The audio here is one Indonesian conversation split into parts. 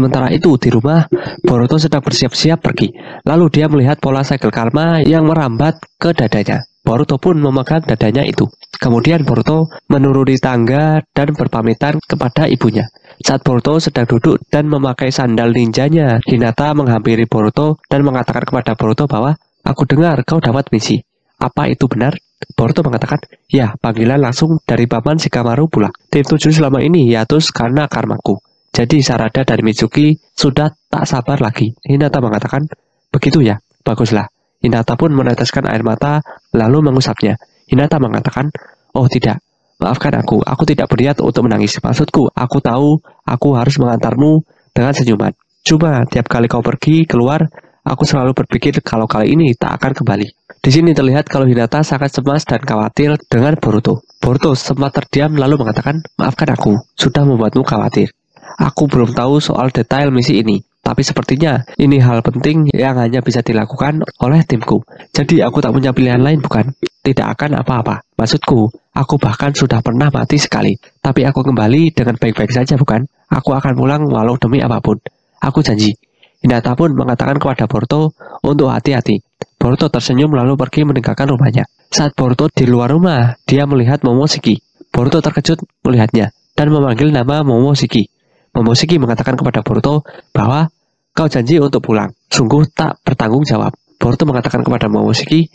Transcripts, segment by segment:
Sementara itu di rumah, Boruto sedang bersiap-siap pergi. Lalu dia melihat pola segel karma yang merambat ke dadanya. Boruto pun memegang dadanya itu. Kemudian Boruto menuruni tangga dan berpamitan kepada ibunya. Saat Boruto sedang duduk dan memakai sandal ninjanya, Hinata menghampiri Boruto dan mengatakan kepada Boruto bahwa, "Aku dengar kau dapat misi. Apa itu benar?" Boruto mengatakan, "Ya, panggilan langsung dari Paman Shikamaru pula. Tim 7 selama ini hiatus karena karmaku. Jadi Sarada dan Mitsuki sudah tak sabar lagi." Hinata mengatakan, "Begitu ya, baguslah." Hinata pun meneteskan air mata lalu mengusapnya. Hinata mengatakan, "Oh tidak, maafkan aku tidak berniat untuk menangis. Maksudku, aku tahu aku harus mengantarmu dengan senyuman. Cuma tiap kali kau pergi keluar, aku selalu berpikir kalau kali ini tak akan kembali." Di sini terlihat kalau Hinata sangat cemas dan khawatir dengan Boruto. Boruto sempat terdiam lalu mengatakan, "Maafkan aku, sudah membuatmu khawatir. Aku belum tahu soal detail misi ini. Tapi sepertinya ini hal penting yang hanya bisa dilakukan oleh timku. Jadi aku tak punya pilihan lain bukan? Tidak akan apa-apa. Maksudku, aku bahkan sudah pernah mati sekali. Tapi aku kembali dengan baik-baik saja bukan? Aku akan pulang walau demi apapun. Aku janji." Hinata pun mengatakan kepada Boruto untuk hati-hati. Boruto tersenyum lalu pergi meninggalkan rumahnya. Saat Boruto di luar rumah, dia melihat Momoshiki. Boruto terkejut melihatnya dan memanggil nama Momoshiki. Momoshiki mengatakan kepada Boruto bahwa, "Kau janji untuk pulang. Sungguh tak bertanggung jawab." Boruto mengatakan kepada Momoshiki,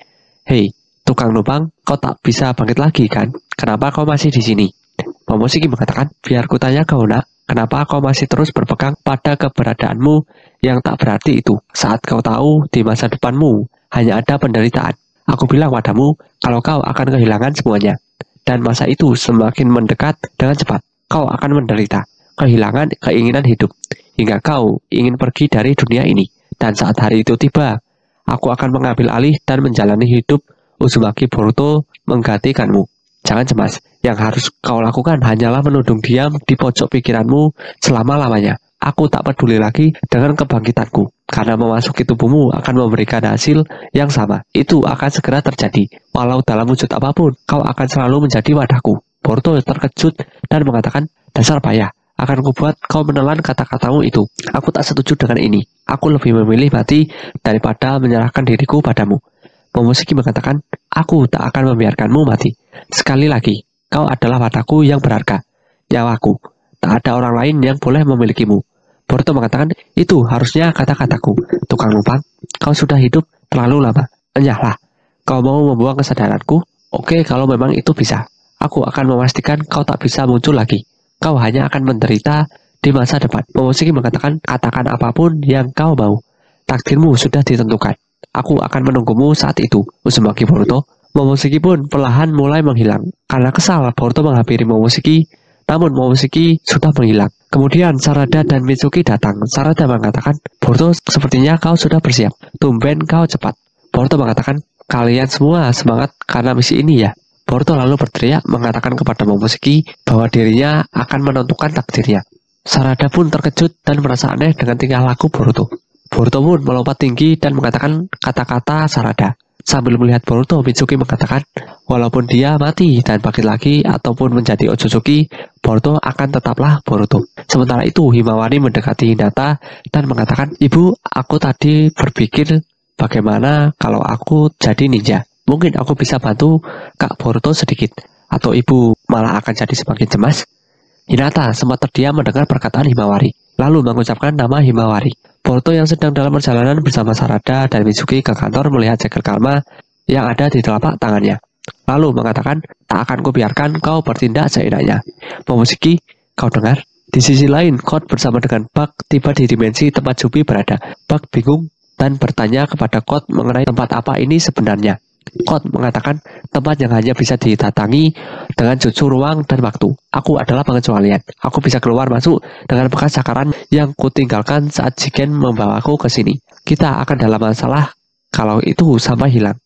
"Hei, tukang numpang, kau tak bisa bangkit lagi kan? Kenapa kau masih di sini?" Momoshiki mengatakan, "Biar kutanya kau nak, kenapa kau masih terus berpegang pada keberadaanmu yang tak berarti itu, saat kau tahu di masa depanmu hanya ada penderitaan. Aku bilang padamu kalau kau akan kehilangan semuanya. Dan masa itu semakin mendekat dengan cepat. Kau akan menderita, kehilangan keinginan hidup, hingga kau ingin pergi dari dunia ini. Dan saat hari itu tiba, aku akan mengambil alih dan menjalani hidup Uzumaki Boruto menggantikanmu. Jangan cemas, yang harus kau lakukan hanyalah menundung diam di pojok pikiranmu selama-lamanya. Aku tak peduli lagi dengan kebangkitanku, karena memasuki tubuhmu akan memberikan hasil yang sama. Itu akan segera terjadi. Walau dalam wujud apapun, kau akan selalu menjadi wadahku." Boruto terkejut dan mengatakan, "Dasar payah. Akan kubuat kau menelan kata-katamu itu. Aku tak setuju dengan ini. Aku lebih memilih mati daripada menyerahkan diriku padamu." Momoshiki mengatakan, "Aku tak akan membiarkanmu mati. Sekali lagi, kau adalah wadahku yang berharga. Nyawaku. Tak ada orang lain yang boleh memilikimu." Boruto mengatakan, "Itu harusnya kata-kataku. Tukang numpang, kau sudah hidup terlalu lama. Enyahlah. Kau mau membuang kesadaranku? Oke, kalau memang itu bisa. Aku akan memastikan kau tak bisa muncul lagi. Kau hanya akan menderita di masa depan." Momoshiki mengatakan, "Katakan apapun yang kau mau. Takdirmu sudah ditentukan. Aku akan menunggumu saat itu, Uzumaki Boruto." Momoshiki pun perlahan mulai menghilang. Karena kesal, Boruto menghampiri Momoshiki, namun Momoshiki sudah menghilang. Kemudian Sarada dan Mitsuki datang. Sarada mengatakan, "Boruto, sepertinya kau sudah bersiap. Tumben kau cepat." Boruto mengatakan, "Kalian semua semangat karena misi ini ya." Boruto lalu berteriak mengatakan kepada Momoshiki bahwa dirinya akan menentukan takdirnya. Sarada pun terkejut dan merasa aneh dengan tingkah laku Boruto. Boruto pun melompat tinggi dan mengatakan kata-kata Sarada. Sambil melihat Boruto, Mitsuki mengatakan, walaupun dia mati dan bangkit lagi ataupun menjadi Otsutsuki, Boruto akan tetaplah Boruto. Sementara itu, Himawari mendekati Hinata dan mengatakan, "Ibu, aku tadi berpikir bagaimana kalau aku jadi ninja. Mungkin aku bisa bantu Kak Boruto sedikit. Atau ibu malah akan jadi semakin cemas?" Hinata sempat terdiam mendengar perkataan Himawari, lalu mengucapkan nama Himawari. Boruto yang sedang dalam perjalanan bersama Sarada dan Mitsuki ke kantor melihat segel karma yang ada di telapak tangannya. Lalu mengatakan, "Tak akan kubiarkan kau bertindak seenaknya. Momoshiki, kau dengar?" Di sisi lain, Code bersama dengan Bug tiba di dimensi tempat Jubi berada. Bug bingung dan bertanya kepada Code mengenai tempat apa ini sebenarnya. Code mengatakan, "Tempat yang hanya bisa didatangi dengan jutsu ruang dan waktu. Aku adalah pengecualian. Aku bisa keluar masuk dengan bekas cakaran yang kutinggalkan saat Jigen membawaku ke sini. Kita akan dalam masalah kalau itu sampai hilang."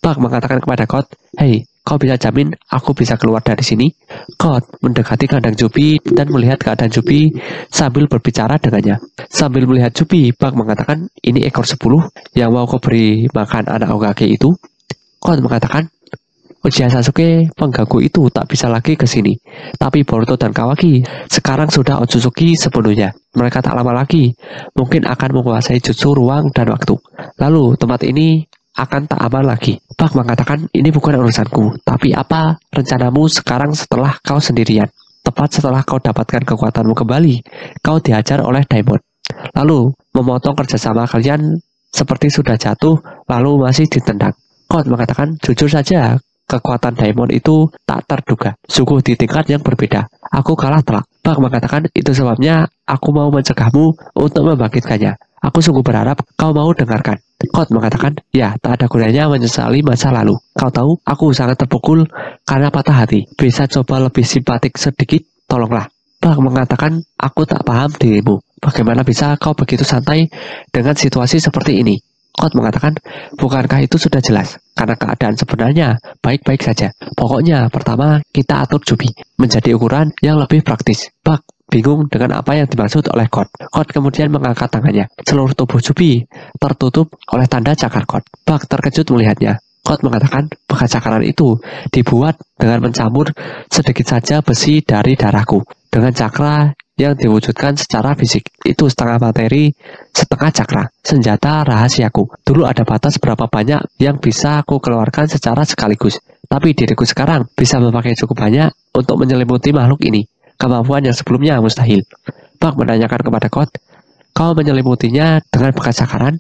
Bug mengatakan kepada Code, "Hei, kau bisa jamin aku bisa keluar dari sini?" Code mendekati kandang Jubi dan melihat keadaan Jubi sambil berbicara dengannya. Sambil melihat Jubi, Bug mengatakan, "Ini ekor 10 yang mau kau beri makan anak Hokage itu?" Code mengatakan, Uchiha Sasuke pengganggu itu tak bisa lagi ke sini. Tapi Boruto dan Kawaki sekarang sudah Otsutsuki sepenuhnya. Mereka tak lama lagi mungkin akan menguasai jutsu ruang dan waktu. Lalu tempat ini akan tak aman lagi. Bak mengatakan, ini bukan urusanku. Tapi apa rencanamu sekarang setelah kau sendirian? Tepat setelah kau dapatkan kekuatanmu kembali, kau dihajar oleh Daimon. Lalu memotong kerjasama kalian seperti sudah jatuh, lalu masih ditendang. Code mengatakan, jujur saja, kekuatan Daimon itu tak terduga, sungguh di tingkat yang berbeda. Aku kalah telak. Bak mengatakan, itu sebabnya aku mau mencegahmu untuk membangkitkannya. Aku sungguh berharap kau mau dengarkan. Code mengatakan, ya, tak ada gunanya menyesali masa lalu. Kau tahu, aku sangat terpukul karena patah hati. Bisa coba lebih simpatik sedikit, tolonglah. Bak mengatakan, aku tak paham dirimu. Bagaimana bisa kau begitu santai dengan situasi seperti ini? Code mengatakan, bukankah itu sudah jelas? Karena keadaan sebenarnya baik-baik saja. Pokoknya, pertama, kita atur Jubi menjadi ukuran yang lebih praktis. Bak bingung dengan apa yang dimaksud oleh Code. Code kemudian mengangkat tangannya. Seluruh tubuh Jubi tertutup oleh tanda cakar Code. Bak terkejut melihatnya. Code mengatakan, bekas cakaran itu dibuat dengan mencampur sedikit saja besi dari darahku. Dengan cakra yang diwujudkan secara fisik. Itu setengah materi, setengah cakra. Senjata rahasiaku. Dulu ada batas berapa banyak yang bisa aku keluarkan secara sekaligus. Tapi diriku sekarang bisa memakai cukup banyak untuk menyelimuti makhluk ini. Kemampuan yang sebelumnya mustahil. Bak menanyakan kepada Code, kau menyelimutinya dengan bekas cakaran?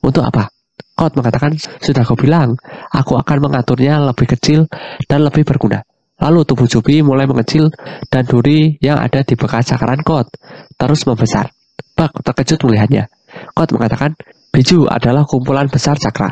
Untuk apa? Code mengatakan, sudah kau bilang, aku akan mengaturnya lebih kecil dan lebih berguna. Lalu tubuh Jubi mulai mengecil dan duri yang ada di bekas cakaran Code terus membesar. Bak terkejut melihatnya. Code mengatakan, biju adalah kumpulan besar cakra.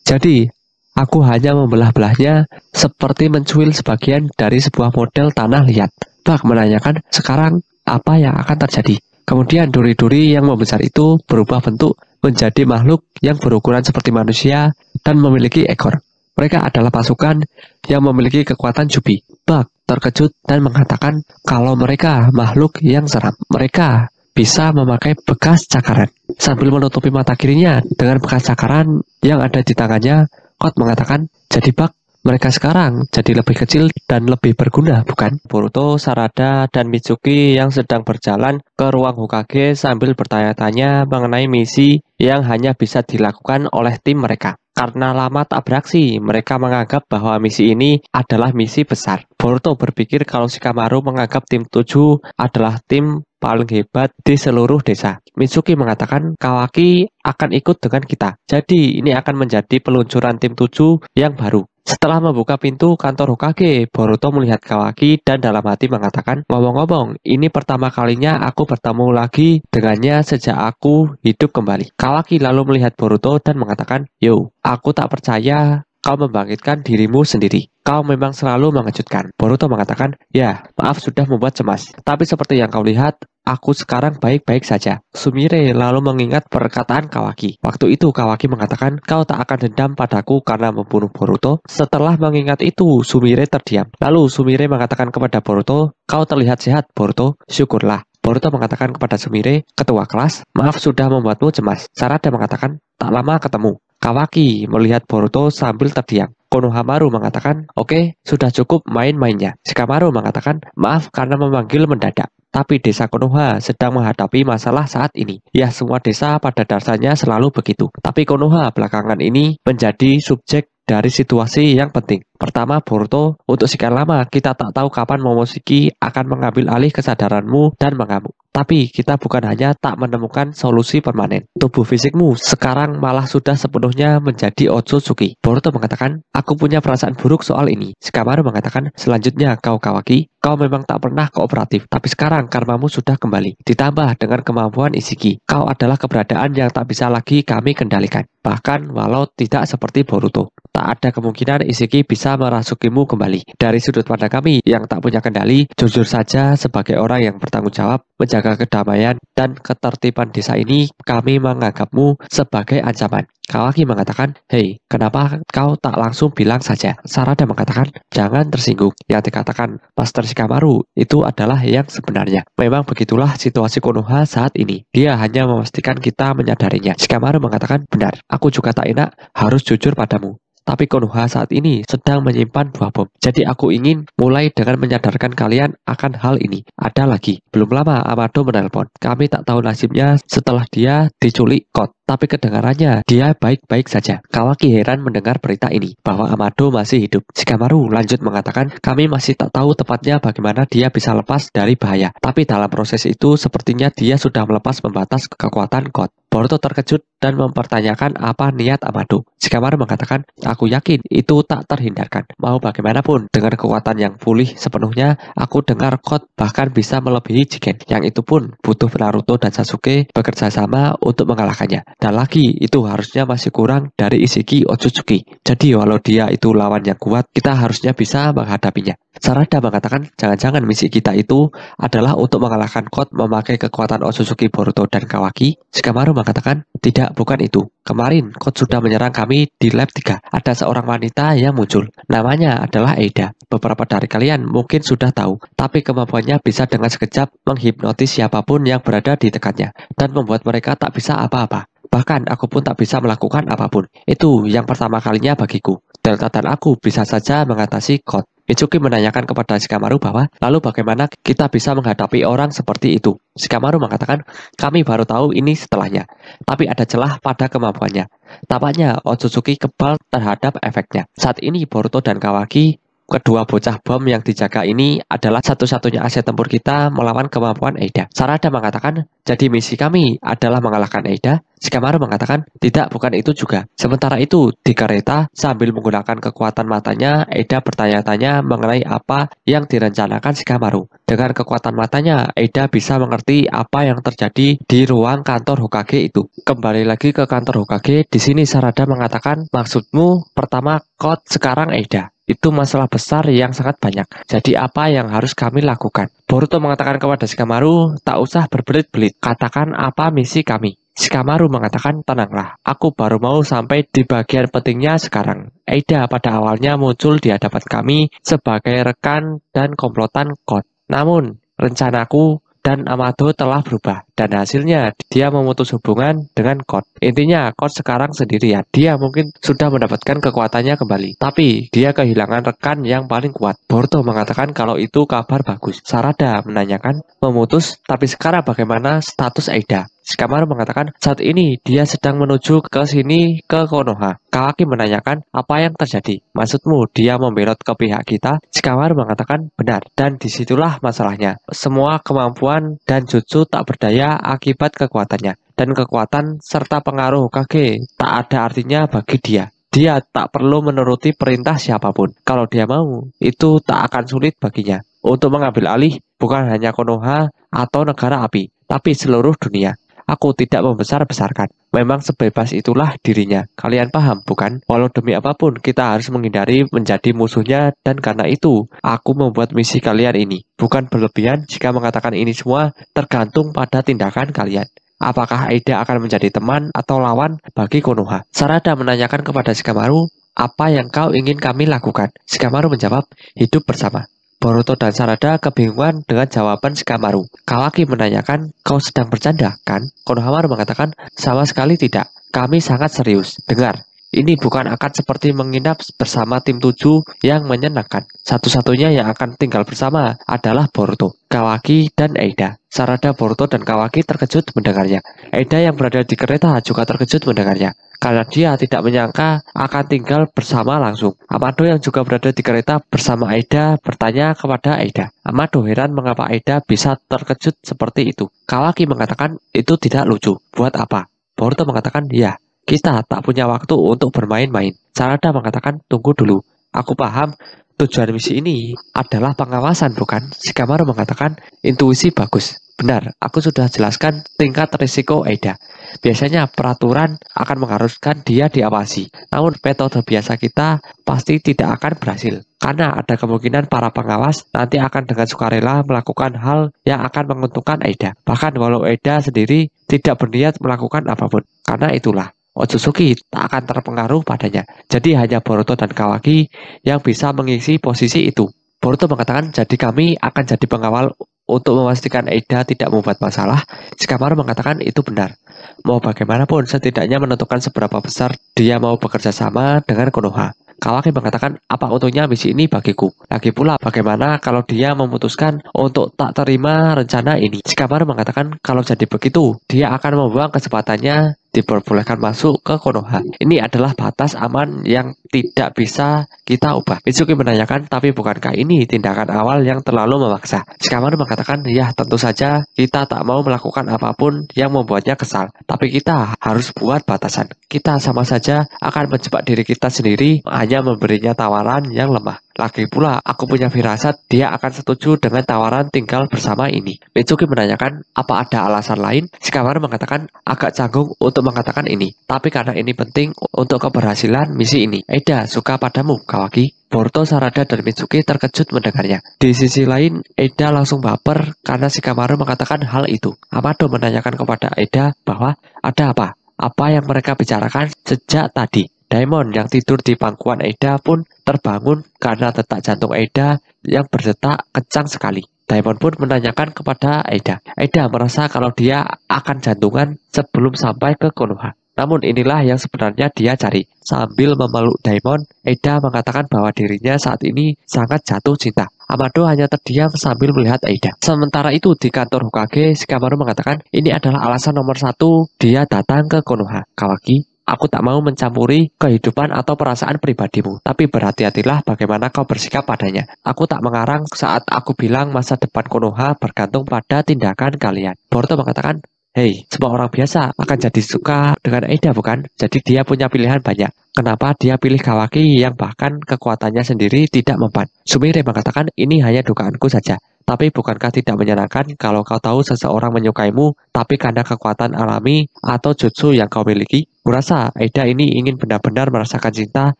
Jadi, aku hanya membelah-belahnya seperti mencuil sebagian dari sebuah model tanah liat. Bak menanyakan, sekarang apa yang akan terjadi? Kemudian duri-duri yang membesar itu berubah bentuk menjadi makhluk yang berukuran seperti manusia dan memiliki ekor. Mereka adalah pasukan yang memiliki kekuatan Jubi. Bak terkejut dan mengatakan kalau mereka makhluk yang seram. Mereka bisa memakai bekas cakaran. Sambil menutupi mata kirinya dengan bekas cakaran yang ada di tangannya, Code mengatakan, jadi Bak, mereka sekarang jadi lebih kecil dan lebih berguna, bukan? Boruto, Sarada, dan Mitsuki yang sedang berjalan ke ruang Hokage sambil bertanya-tanya mengenai misi yang hanya bisa dilakukan oleh tim mereka. Karena lama tak beraksi, mereka menganggap bahwa misi ini adalah misi besar. Boruto berpikir kalau Shikamaru menganggap tim 7 adalah tim paling hebat di seluruh desa. Mitsuki mengatakan Kawaki akan ikut dengan kita. Jadi ini akan menjadi peluncuran tim 7 yang baru. Setelah membuka pintu kantor Hokage, Boruto melihat Kawaki dan dalam hati mengatakan, ngomong-ngomong, ini pertama kalinya aku bertemu lagi dengannya sejak aku hidup kembali. Kawaki lalu melihat Boruto dan mengatakan, yo, aku tak percaya kau membangkitkan dirimu sendiri. Kau memang selalu mengejutkan. Boruto mengatakan, ya, maaf sudah membuat cemas. Tapi seperti yang kau lihat, aku sekarang baik-baik saja. Sumire lalu mengingat perkataan Kawaki. Waktu itu Kawaki mengatakan, kau tak akan dendam padaku karena membunuh Boruto. Setelah mengingat itu, Sumire terdiam. Lalu Sumire mengatakan kepada Boruto, kau terlihat sehat, Boruto. Syukurlah. Boruto mengatakan kepada Sumire, ketua kelas, maaf sudah membuatmu cemas. Sarada mengatakan, tak lama ketemu. Kawaki melihat Boruto sambil terdiam. Konohamaru mengatakan, oke, sudah cukup main-mainnya. Shikamaru mengatakan, maaf karena memanggil mendadak. Tapi desa Konoha sedang menghadapi masalah saat ini. Ya, semua desa pada dasarnya selalu begitu. Tapi Konoha belakangan ini menjadi subjek dari situasi yang penting. Pertama, Boruto, untuk sekian lama kita tak tahu kapan Momoshiki akan mengambil alih kesadaranmu dan mengamuk. Tapi kita bukan hanya tak menemukan solusi permanen. Tubuh fisikmu sekarang malah sudah sepenuhnya menjadi Otsutsuki. Boruto mengatakan, aku punya perasaan buruk soal ini. Shikamaru mengatakan, selanjutnya kau Kawaki, kau memang tak pernah kooperatif. Tapi sekarang karmamu sudah kembali. Ditambah dengan kemampuan Ishiki. Kau adalah keberadaan yang tak bisa lagi kami kendalikan. Bahkan walau tidak seperti Boruto. Tak ada kemungkinan Ishiki bisa merasukimu kembali. Dari sudut pandang kami yang tak punya kendali, jujur saja sebagai orang yang bertanggung jawab menjaga kedamaian dan ketertiban desa ini, kami menganggapmu sebagai ancaman. Kawaki mengatakan, hei, kenapa kau tak langsung bilang saja? Sarada mengatakan, jangan tersinggung. Yang dikatakan Master Shikamaru itu adalah yang sebenarnya. Memang begitulah situasi Konoha saat ini. Dia hanya memastikan kita menyadarinya. Shikamaru mengatakan, benar, aku juga tak enak harus jujur padamu. Tapi Konoha saat ini sedang menyimpan buah bom. Jadi aku ingin mulai dengan menyadarkan kalian akan hal ini. Ada lagi, belum lama Amado menelpon. Kami tak tahu nasibnya setelah dia diculik Kot. Tapi kedengarannya dia baik-baik saja. Kawaki heran mendengar berita ini, bahwa Amado masih hidup. Shikamaru lanjut mengatakan, kami masih tak tahu tepatnya bagaimana dia bisa lepas dari bahaya. Tapi dalam proses itu sepertinya dia sudah melepas pembatas kekuatan Kot. Boruto terkejut dan mempertanyakan apa niat Amado. Shikamaru mengatakan, aku yakin itu tak terhindarkan. Mau bagaimanapun, dengan kekuatan yang pulih sepenuhnya, aku dengar Kot bahkan bisa melebihi Jigen. Yang itu pun butuh Naruto dan Sasuke bekerja sama untuk mengalahkannya. Dan lagi, itu harusnya masih kurang dari Ishiki Otsutsuki. Jadi walau dia itu lawan yang kuat, kita harusnya bisa menghadapinya. Sarada mengatakan, jangan-jangan misi kita itu adalah untuk mengalahkan Kot memakai kekuatan Otsutsuki, Boruto, dan Kawaki. Shikamaru mengatakan, tidak, bukan itu. Kemarin, Kot sudah menyerang kami di lab 3. Ada seorang wanita yang muncul. Namanya adalah Eida. Beberapa dari kalian mungkin sudah tahu, tapi kemampuannya bisa dengan sekejap menghipnotis siapapun yang berada di dekatnya, dan membuat mereka tak bisa apa-apa. Bahkan aku pun tak bisa melakukan apapun. Itu yang pertama kalinya bagiku. Delta dan aku bisa saja mengatasi Kot. Mitsuki menanyakan kepada Shikamaru bahwa, lalu bagaimana kita bisa menghadapi orang seperti itu? Shikamaru mengatakan, kami baru tahu ini setelahnya. Tapi ada celah pada kemampuannya. Tampaknya Otsutsuki kebal terhadap efeknya. Saat ini Boruto dan Kawaki, kedua bocah bom yang dijaga ini adalah satu-satunya aset tempur kita melawan kemampuan Eida. Sarada mengatakan, jadi misi kami adalah mengalahkan Eida. Shikamaru mengatakan, tidak, bukan itu juga. Sementara itu, di kereta, sambil menggunakan kekuatan matanya, Eida bertanya-tanya mengenai apa yang direncanakan Shikamaru. Dengan kekuatan matanya, Eida bisa mengerti apa yang terjadi di ruang kantor Hokage itu. Kembali lagi ke kantor Hokage, di sini Sarada mengatakan, maksudmu pertama Kot, sekarang Eida. Itu masalah besar yang sangat banyak. Jadi apa yang harus kami lakukan? Boruto mengatakan kepada Shikamaru, tak usah berbelit-belit. Katakan apa misi kami. Shikamaru mengatakan, tenanglah. Aku baru mau sampai di bagian pentingnya sekarang. Eida pada awalnya muncul di hadapan kami sebagai rekan dan komplotan Kot. Namun, rencanaku dan Amado telah berubah, dan hasilnya dia memutus hubungan dengan Kot. Intinya, Kot sekarang sendirian. Dia mungkin sudah mendapatkan kekuatannya kembali, tapi dia kehilangan rekan yang paling kuat. Boruto mengatakan kalau itu kabar bagus. Sarada menanyakan, memutus, tapi sekarang bagaimana status Eida? Shikamaru mengatakan saat ini dia sedang menuju ke sini ke Konoha. Kawaki menanyakan apa yang terjadi. Maksudmu dia membelot ke pihak kita? Shikamaru mengatakan benar, dan disitulah masalahnya. Semua kemampuan dan jutsu tak berdaya akibat kekuatannya, dan kekuatan serta pengaruh Hokage tak ada artinya bagi dia. Dia tak perlu menuruti perintah siapapun. Kalau dia mau, itu tak akan sulit baginya untuk mengambil alih bukan hanya Konoha atau negara api, tapi seluruh dunia. Aku tidak membesar-besarkan. Memang sebebas itulah dirinya. Kalian paham, bukan? Walau demi apapun, kita harus menghindari menjadi musuhnya, dan karena itu, aku membuat misi kalian ini. Bukan berlebihan jika mengatakan ini semua tergantung pada tindakan kalian. Apakah Eida akan menjadi teman atau lawan bagi Konoha? Sarada menanyakan kepada Shikamaru, apa yang kau ingin kami lakukan? Shikamaru menjawab, hidup bersama. Boruto dan Sarada kebingungan dengan jawaban Shikamaru. Kawaki menanyakan, kau sedang bercanda, kan? Konohamaru mengatakan, sama sekali tidak. Kami sangat serius. Dengar, ini bukan akan seperti menginap bersama tim 7 yang menyenangkan. Satu-satunya yang akan tinggal bersama adalah Boruto, Kawaki, dan Eida. Sarada, Boruto, dan Kawaki terkejut mendengarnya. Eida yang berada di kereta juga terkejut mendengarnya, karena dia tidak menyangka akan tinggal bersama langsung. Amado yang juga berada di kereta bersama Eida bertanya kepada Eida. Amado heran mengapa Eida bisa terkejut seperti itu. Kawaki mengatakan itu tidak lucu. Buat apa? Boruto mengatakan, ya, kita tak punya waktu untuk bermain-main. Sarada mengatakan, tunggu dulu. Aku paham tujuan misi ini adalah pengawasan, bukan? Shikamaru mengatakan, intuisi bagus. Benar, aku sudah jelaskan tingkat risiko Eida. Biasanya peraturan akan mengharuskan dia diawasi. Namun metode biasa kita pasti tidak akan berhasil. Karena ada kemungkinan para pengawas nanti akan dengan sukarela melakukan hal yang akan menguntungkan Eida. Bahkan walau Eida sendiri tidak berniat melakukan apapun. Karena itulah, Otsutsuki tak akan terpengaruh padanya. Jadi hanya Boruto dan Kawaki yang bisa mengisi posisi itu. Boruto mengatakan, jadi kami akan jadi pengawal untuk memastikan Eida tidak membuat masalah, Shikamaru mengatakan itu benar. Mau bagaimanapun, setidaknya menentukan seberapa besar dia mau bekerja sama dengan Konoha. Kawaki mengatakan, apa untungnya misi ini bagiku? Lagi pula, bagaimana kalau dia memutuskan untuk tak terima rencana ini? Shikamaru mengatakan, kalau jadi begitu, dia akan membuang kesempatannya diperbolehkan masuk ke Konoha. Ini adalah batas aman yang tidak bisa kita ubah. Mitsuki menanyakan, tapi bukankah ini tindakan awal yang terlalu memaksa? Shikamaru mengatakan, ya tentu saja kita tak mau melakukan apapun yang membuatnya kesal. Tapi kita harus buat batasan. Kita sama saja akan menjebak diri kita sendiri, hanya memberinya tawaran yang lemah. Lagi pula, aku punya firasat dia akan setuju dengan tawaran tinggal bersama ini. Mitsuki menanyakan, apa ada alasan lain? Shikamaru mengatakan, agak canggung untuk mengatakan ini. Tapi karena ini penting untuk keberhasilan misi ini. Eida suka padamu, Kawaki. Boruto, Sarada, dan Mitsuki terkejut mendengarnya. Di sisi lain, Eida langsung baper karena Shikamaru mengatakan hal itu. Amado menanyakan kepada Eida bahwa ada apa? Apa yang mereka bicarakan sejak tadi? Daimon yang tidur di pangkuan Eida pun terbangun karena detak jantung Eida yang berdetak kencang sekali. Daimon pun menanyakan kepada Eida. Eida merasa kalau dia akan jantungan sebelum sampai ke Konoha. Namun inilah yang sebenarnya dia cari. Sambil memeluk Daimon, Eida mengatakan bahwa dirinya saat ini sangat jatuh cinta. Amado hanya terdiam sambil melihat Eida. Sementara itu di kantor Hokage, Shikamaru mengatakan ini adalah alasan nomor 1 dia datang ke Konoha. Kawaki, aku tak mau mencampuri kehidupan atau perasaan pribadimu, tapi berhati-hatilah bagaimana kau bersikap padanya. Aku tak mengarang saat aku bilang masa depan Konoha bergantung pada tindakan kalian. Boruto mengatakan, hei, semua orang biasa akan jadi suka dengan Eida bukan? Jadi dia punya pilihan banyak. Kenapa dia pilih Kawaki yang bahkan kekuatannya sendiri tidak mempan? Sumire mengatakan ini hanya dugaanku saja. Tapi bukankah tidak menyenangkan kalau kau tahu seseorang menyukaimu, tapi karena kekuatan alami atau jutsu yang kau miliki? Kurasa Eida ini ingin benar-benar merasakan cinta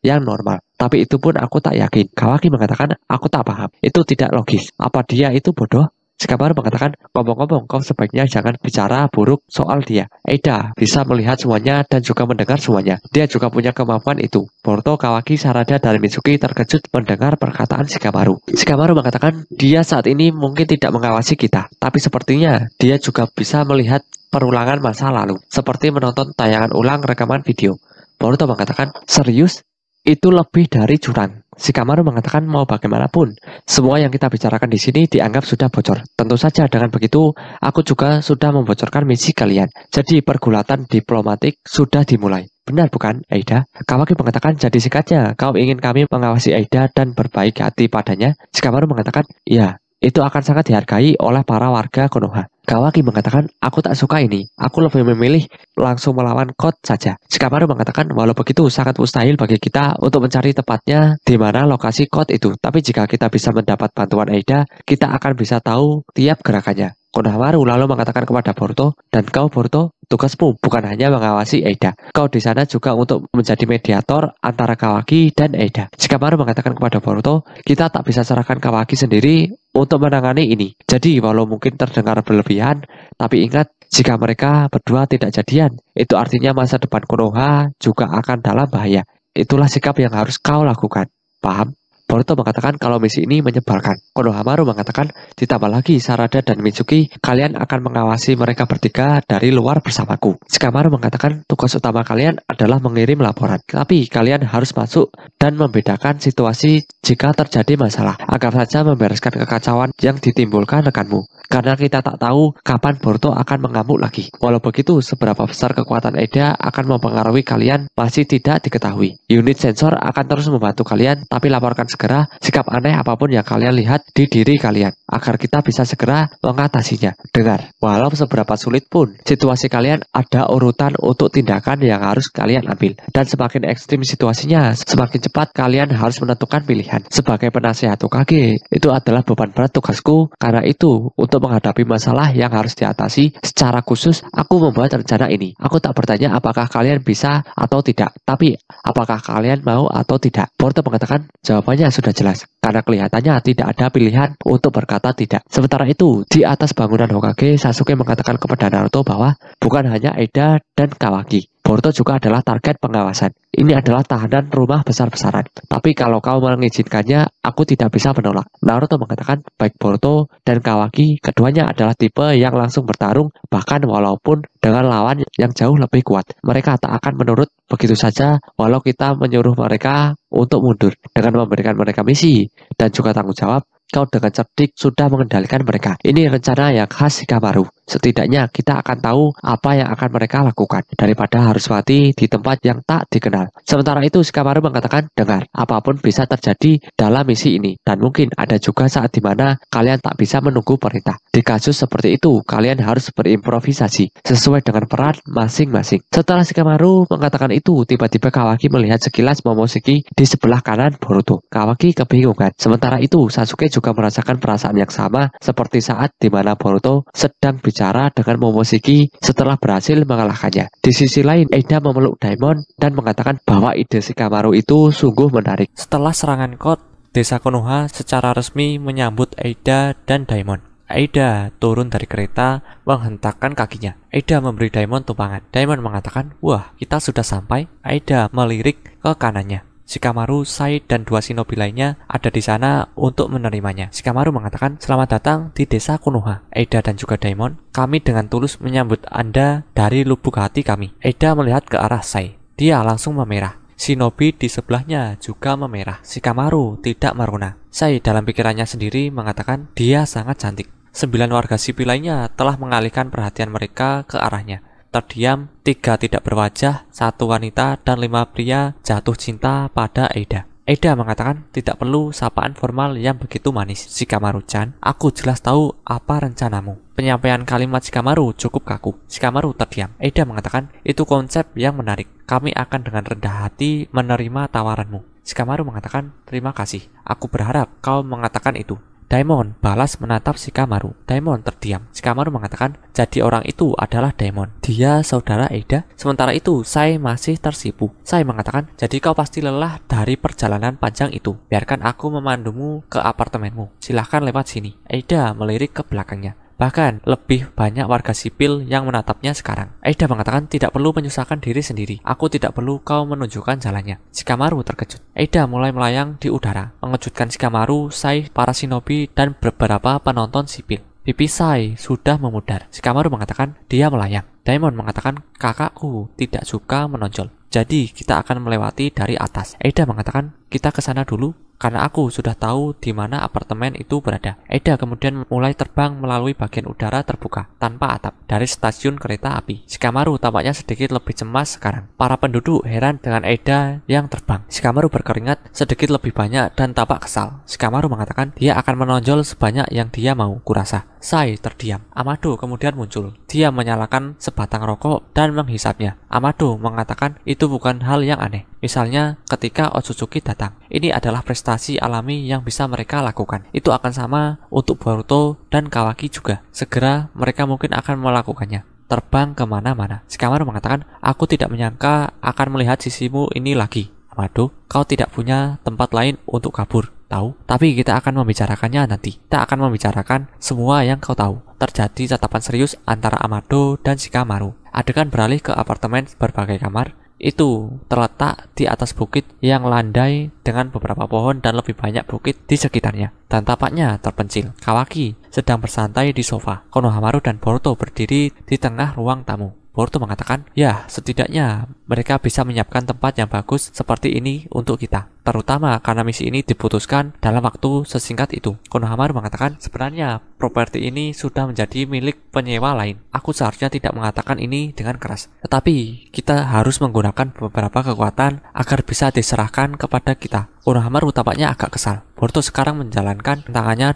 yang normal. Tapi itu pun aku tak yakin. Kawaki mengatakan, aku tak paham. Itu tidak logis. Apa dia itu bodoh? Shikamaru mengatakan, ngomong-ngomong kau sebaiknya jangan bicara buruk soal dia. Eida bisa melihat semuanya dan juga mendengar semuanya. Dia juga punya kemampuan itu. Boruto, Kawaki, Sarada, dan Mitsuki terkejut mendengar perkataan Shikamaru. Shikamaru mengatakan, dia saat ini mungkin tidak mengawasi kita, tapi sepertinya dia juga bisa melihat perulangan masa lalu, seperti menonton tayangan ulang rekaman video. Boruto mengatakan, serius? Itu lebih dari curang. Shikamaru mengatakan mau bagaimanapun, semua yang kita bicarakan di sini dianggap sudah bocor. Tentu saja dengan begitu, aku juga sudah membocorkan misi kalian. Jadi pergulatan diplomatik sudah dimulai. Benar bukan, Eida? Kawaki mengatakan, jadi singkatnya, kau ingin kami mengawasi Eida dan berbaik hati padanya? Shikamaru mengatakan, iya. Itu akan sangat dihargai oleh para warga Konoha. Kawaki mengatakan, aku tak suka ini. Aku lebih memilih langsung melawan Code saja. Shikamaru mengatakan, walau begitu sangat mustahil bagi kita untuk mencari tepatnya di mana lokasi Code itu. Tapi jika kita bisa mendapat bantuan Eida, kita akan bisa tahu tiap gerakannya. Konohamaru lalu mengatakan kepada Boruto, dan kau Boruto, tugasmu bukan hanya mengawasi Eida. Kau di sana juga untuk menjadi mediator antara Kawaki dan Eida. Shikamaru mengatakan kepada Boruto, kita tak bisa serahkan Kawaki sendiri untuk menangani ini. Jadi walau mungkin terdengar berlebihan, tapi ingat, jika mereka berdua tidak jadian, itu artinya masa depan Konoha juga akan dalam bahaya. Itulah sikap yang harus kau lakukan. Paham? Boruto mengatakan kalau misi ini menyebalkan. Konohamaru mengatakan, ditambah lagi Sarada dan Mitsuki, kalian akan mengawasi mereka bertiga dari luar bersamaku. Shikamaru mengatakan tugas utama kalian adalah mengirim laporan. Tapi kalian harus masuk dan membedakan situasi jika terjadi masalah. Agar saja membereskan kekacauan yang ditimbulkan rekanmu. Karena kita tak tahu kapan Boruto akan mengamuk lagi. Walau begitu, seberapa besar kekuatan Eida akan mempengaruhi kalian masih tidak diketahui. Unit sensor akan terus membantu kalian, tapi laporkan segera sikap aneh apapun yang kalian lihat di diri kalian, agar kita bisa segera mengatasinya. Dengar, walau seberapa sulit pun, situasi kalian ada urutan untuk tindakan yang harus kalian ambil. Dan semakin ekstrim situasinya, semakin cepat kalian harus menentukan pilihan. Sebagai penasehat Hokage, itu adalah beban berat tugasku. Karena itu, untuk menghadapi masalah yang harus diatasi secara khusus, aku membuat rencana ini. Aku tak bertanya apakah kalian bisa atau tidak, tapi apakah kalian mau atau tidak. Boruto mengatakan jawabannya sudah jelas, karena kelihatannya tidak ada pilihan untuk berkata tidak. Sementara itu, di atas bangunan Hokage, Sasuke mengatakan kepada Naruto bahwa bukan hanya Eida dan Kawaki, Boruto juga adalah target pengawasan. Ini adalah tahanan rumah besar-besaran. Tapi kalau kau mengizinkannya, aku tidak bisa menolak. Naruto mengatakan baik Boruto dan Kawaki keduanya adalah tipe yang langsung bertarung, bahkan walaupun dengan lawan yang jauh lebih kuat. Mereka tak akan menurut begitu saja walau kita menyuruh mereka untuk mundur. Dengan memberikan mereka misi dan juga tanggung jawab, kau dengan cerdik sudah mengendalikan mereka. Ini rencana yang khas Shikamaru. Setidaknya kita akan tahu apa yang akan mereka lakukan daripada harus mati di tempat yang tak dikenal. Sementara itu Shikamaru mengatakan, dengar, apapun bisa terjadi dalam misi ini. Dan mungkin ada juga saat dimana kalian tak bisa menunggu perintah. Di kasus seperti itu, kalian harus berimprovisasi sesuai dengan peran masing-masing. Setelah Shikamaru mengatakan itu, tiba-tiba Kawaki melihat sekilas Momoshiki di sebelah kanan Boruto. Kawaki kebingungan. Sementara itu Sasuke juga merasakan perasaan yang sama seperti saat dimana Boruto sedang bicara dengan Momoshiki setelah berhasil mengalahkannya. Di sisi lain, Eida memeluk Daimon dan mengatakan bahwa ide Shikamaru itu sungguh menarik. Setelah serangan Code, desa Konoha secara resmi menyambut Eida dan Daimon. Eida turun dari kereta menghentakkan kakinya. Eida memberi Daimon tumpangan. Daimon mengatakan, wah, kita sudah sampai. Eida melirik ke kanannya. Shikamaru, Sai, dan 2 shinobi lainnya ada di sana untuk menerimanya. Shikamaru mengatakan, selamat datang di desa Konoha. Eida dan juga Daimon, kami dengan tulus menyambut Anda dari lubuk hati kami. Eida melihat ke arah Sai. Dia langsung memerah. Shinobi di sebelahnya juga memerah. Shikamaru tidak merona. Sai dalam pikirannya sendiri mengatakan dia sangat cantik. 9 warga sipil lainnya telah mengalihkan perhatian mereka ke arahnya. Terdiam, 3 tidak berwajah, 1 wanita, dan 5 pria jatuh cinta pada Eida. Eida mengatakan tidak perlu sapaan formal yang begitu manis. Shikamaru-chan, aku jelas tahu apa rencanamu. Penyampaian kalimat Shikamaru cukup kaku. Shikamaru terdiam. Eida mengatakan itu konsep yang menarik. Kami akan dengan rendah hati menerima tawaranmu. Shikamaru mengatakan terima kasih. Aku berharap kau mengatakan itu. Daimon balas menatap Shikamaru. Daimon terdiam. Shikamaru mengatakan, jadi orang itu adalah Daimon. Dia saudara Eida. Sementara itu, Sai masih tersipu. Sai mengatakan, jadi kau pasti lelah dari perjalanan panjang itu. Biarkan aku memandumu ke apartemenmu. Silahkan lewat sini. Eida melirik ke belakangnya. Bahkan lebih banyak warga sipil yang menatapnya sekarang. Eida mengatakan tidak perlu menyusahkan diri sendiri. Aku tidak perlu kau menunjukkan jalannya. Shikamaru terkejut. Eida mulai melayang di udara, mengejutkan Shikamaru, Sai, para shinobi, dan beberapa penonton sipil. Pipi Sai sudah memudar. Shikamaru mengatakan dia melayang. Daimon mengatakan kakakku tidak suka menonjol. Jadi kita akan melewati dari atas. Eida mengatakan kita ke sana dulu. Karena aku sudah tahu di mana apartemen itu berada. Eida kemudian mulai terbang melalui bagian udara terbuka tanpa atap dari stasiun kereta api. Shikamaru tampaknya sedikit lebih cemas sekarang. Para penduduk heran dengan Eida yang terbang. Shikamaru berkeringat sedikit lebih banyak dan tampak kesal. Shikamaru mengatakan dia akan menonjol sebanyak yang dia mau, kurasa. Sai terdiam. Amado kemudian muncul. Dia menyalakan sebatang rokok dan menghisapnya. Amado mengatakan itu bukan hal yang aneh. Misalnya ketika Otsutsuki datang. Ini adalah prestasi alami yang bisa mereka lakukan. Itu akan sama untuk Boruto dan Kawaki juga. Segera mereka mungkin akan melakukannya. Terbang kemana-mana. Shikamaru mengatakan, aku tidak menyangka akan melihat sisimu ini lagi. Amado, kau tidak punya tempat lain untuk kabur. Tahu? Tapi kita akan membicarakannya nanti. Kita akan membicarakan semua yang kau tahu. Terjadi tatapan serius antara Amado dan Shikamaru. Adegan beralih ke apartemen berbagai kamar. Itu terletak di atas bukit yang landai dengan beberapa pohon dan lebih banyak bukit di sekitarnya. Dan tampaknya terpencil. Kawaki sedang bersantai di sofa. Konohamaru dan Boruto berdiri di tengah ruang tamu. Boruto mengatakan, ya setidaknya mereka bisa menyiapkan tempat yang bagus seperti ini untuk kita. Terutama karena misi ini diputuskan dalam waktu sesingkat itu. Konohamaru mengatakan, sebenarnya properti ini sudah menjadi milik penyewa lain. Aku seharusnya tidak mengatakan ini dengan keras. Tetapi kita harus menggunakan beberapa kekuatan agar bisa diserahkan kepada kita. Konohamaru tampaknya agak kesal. Boruto sekarang menjalankan tangannya